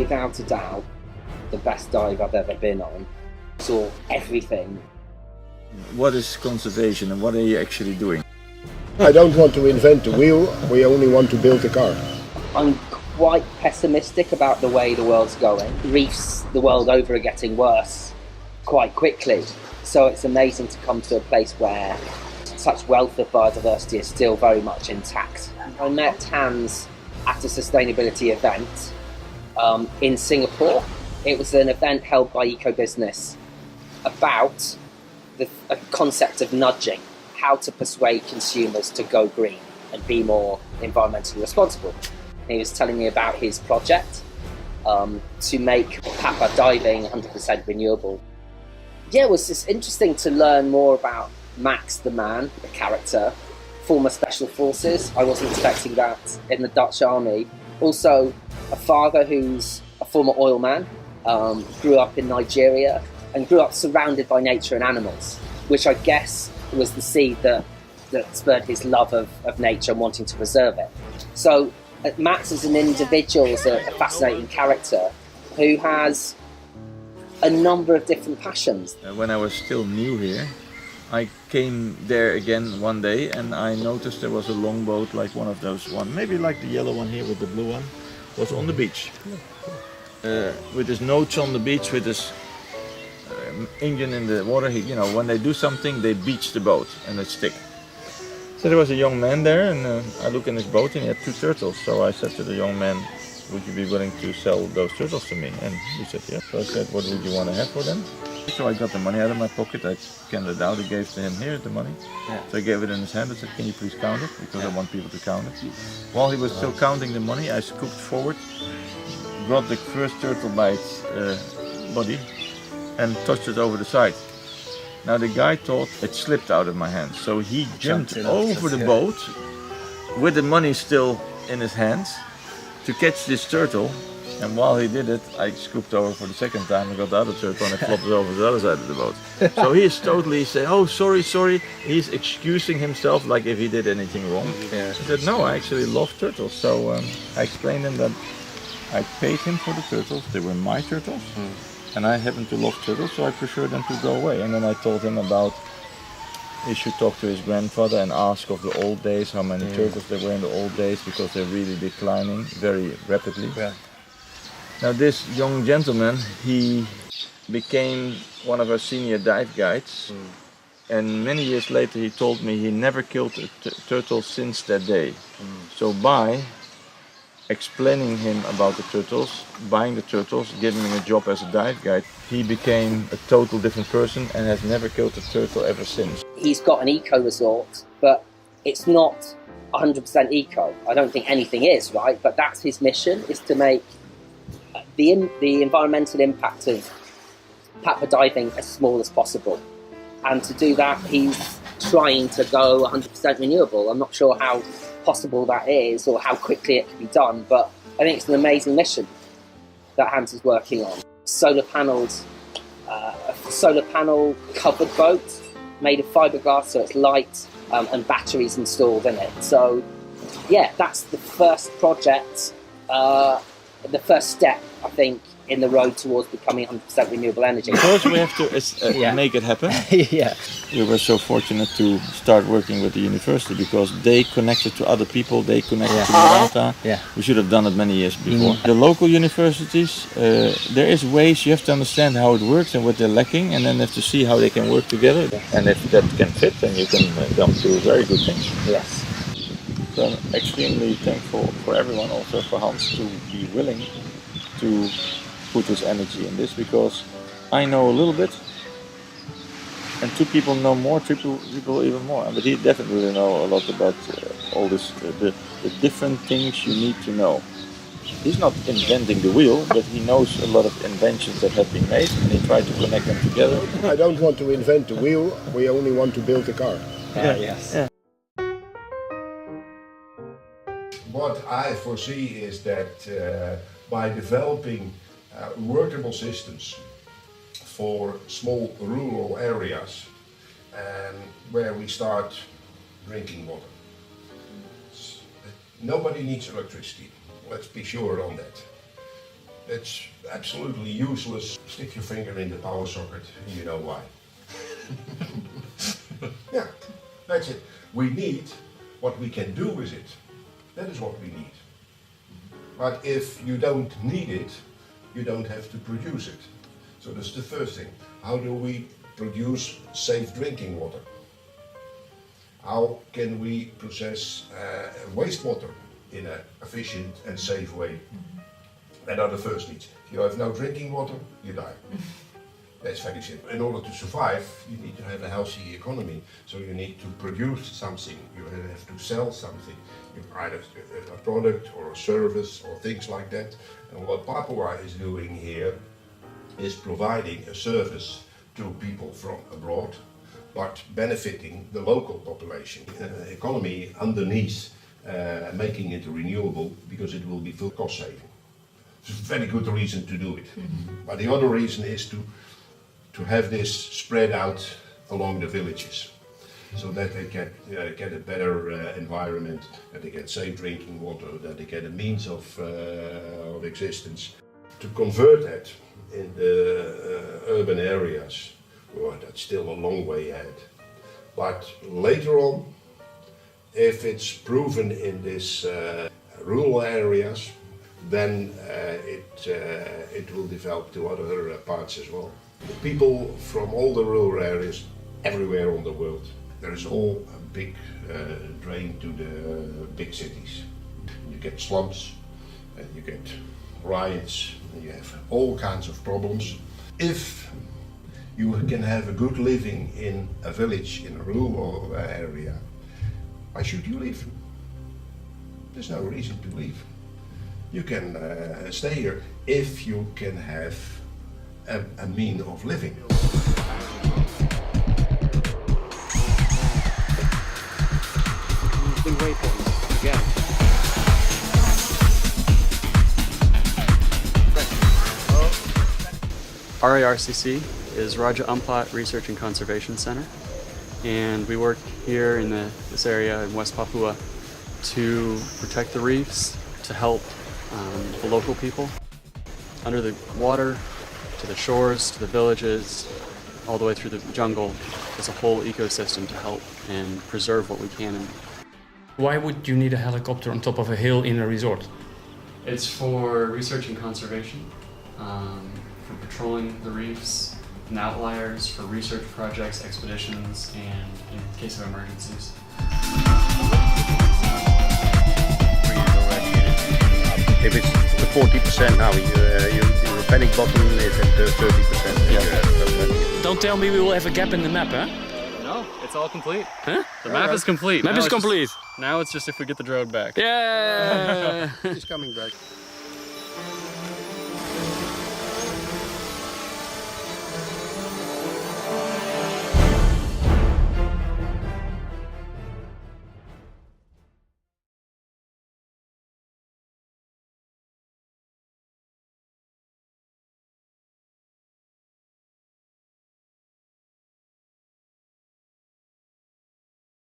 without a doubt, the best dive I've ever been on. Saw everything. What is conservation and what are you actually doing? I don't want to invent the wheel, we only want to build a car. I'm quite pessimistic about the way the world's going. Reefs the world over are getting worse quite quickly. So it's amazing to come to a place where such wealth of biodiversity is still very much intact. I met Hans at a sustainability event in Singapore. It was an event held by Eco-Business about the concept of nudging, how to persuade consumers to go green and be more environmentally responsible. And he was telling me about his project to make Papua Diving 100% renewable. Yeah, it was just interesting to learn more about Max the man, the character, former Special Forces. I wasn't expecting that in the Dutch army. Also, a father who's a former oil man, grew up in Nigeria and grew up surrounded by nature and animals, which I guess was the seed that spurred his love of nature and wanting to preserve it. So Max as an individual is a fascinating character who has a number of different passions. When I was still new here, I came there again one day and I noticed there was a longboat like one of those maybe like the yellow one here with the blue one, was on the beach. With his notes on the beach, with his engine in the water. You know, when they do something, they beach the boat and it stick. So there was a young man there and I look in his boat and he had 2 turtles. So I said to the young man, would you be willing to sell those turtles to me? And he said, yeah. So I said, what would you want to have for them? So I got the money out of my pocket, I scanned it out, I gave to him, here the money. Yeah. So I gave it in his hand, I said, can you please count it? Because I want people to count it. While he was still counting the money, I scooped forward, brought the first turtle by its body and touched it over the side. Now the guy thought it slipped out of my hand, so he jumped over the boat with the money still in his hands to catch this turtle. And while he did it, I scooped over for the second time and got the other turtle and it flopped over to the other side of the boat. So he is totally saying, oh, sorry. He's excusing himself like if he did anything wrong. Yeah. He said, no, I actually love turtles. So I explained him that I paid him for the turtles, they were my turtles. And I happen to love turtles, so I prefer them to go away. And then I told him about he should talk to his grandfather and ask of the old days, how many turtles there were in the old days, because they're really declining very rapidly. Yeah. Now this young gentleman, he became one of our senior dive guides. And many years later he told me he never killed a turtle since that day. So by explaining him about the turtles, buying the turtles, giving him a job as a dive guide, he became a total different person and has never killed a turtle ever since. He's got an eco resort, but it's not 100% eco. I don't think anything is, right? But that's his mission, is to make the environmental impact of Papua diving as small as possible. And to do that, he's trying to go 100% renewable. I'm not sure how possible that is or how quickly it can be done, but I think it's an amazing mission that Hans is working on. Solar panels, a solar panel covered boat made of fiberglass, so it's light, and batteries installed in it. So yeah, that's the first project, the first step, I think, in the road towards becoming 100% renewable energy. Of course we have to make it happen. Yeah. We were so fortunate to start working with the university because they connected to other people, they connected to Miranda. Yeah. We should have done it many years before. The local universities, there is ways, you have to understand how it works and what they're lacking, and then have to see how they can work together. And if that can fit, then you can come to very good things. Yes. So I'm extremely thankful for everyone, also for Hans, to be willing to put his energy in this, because I know a little bit and 2 people know more, 3 people even more, but he definitely know a lot about all this, the different things you need to know. He's not inventing the wheel, but he knows a lot of inventions that have been made and he tried to connect them together. I don't want to invent the wheel, we only want to build a car. Yes. Yeah. What I foresee is that by developing workable systems for small rural areas and where we start drinking water. Nobody needs electricity, let's be sure on that. It's absolutely useless. Stick your finger in the power socket and you know why. Yeah, that's it. We need what we can do with it. That is what we need. But if you don't need it, you don't have to produce it. So that's the first thing. How do we produce safe drinking water? How can we process wastewater in an efficient and safe way? That are the first needs. If you have no drinking water, you die. That's very simple. In order to survive, you need to have a healthy economy. So you need to produce something. You have to sell something. Either a product or a service or things like that. And what Papua is doing here is providing a service to people from abroad, but benefiting the local population. Economy underneath, making it renewable because it will be full cost saving. It's a very good reason to do it. But the other reason is to have this spread out along the villages, so that they get a better environment, that they get safe drinking water, that they get a means of existence. To convert that in the urban areas, well, that's still a long way ahead. But later on, if it's proven in these rural areas, then it will develop to other parts as well. People from all the rural areas, everywhere on the world, there is all a big drain to the big cities. You get slums, and you get riots, and you have all kinds of problems. If you can have a good living in a village, in a rural area, why should you leave? There's no reason to leave. You can stay here if you can have a mean of living. Using waypoints again. RARCC is Raja Ampat Research and Conservation Center, and we work here in this area in West Papua to protect the reefs, to help the local people. Under the water, to the shores, to the villages, all the way through the jungle, there's a whole ecosystem to help and preserve what we can. Why would you need a helicopter on top of a hill in a resort? It's for research and conservation, for patrolling the reefs and outliers, for research projects, expeditions, and in case of emergencies. If it's the 40% now, your panic button is at 30%. Yeah. Don't tell me we will have a gap in the map, huh? No, it's all complete. Huh? The map is complete. Map is complete. Now it's just if we get the drone back. Yeah. He's coming back.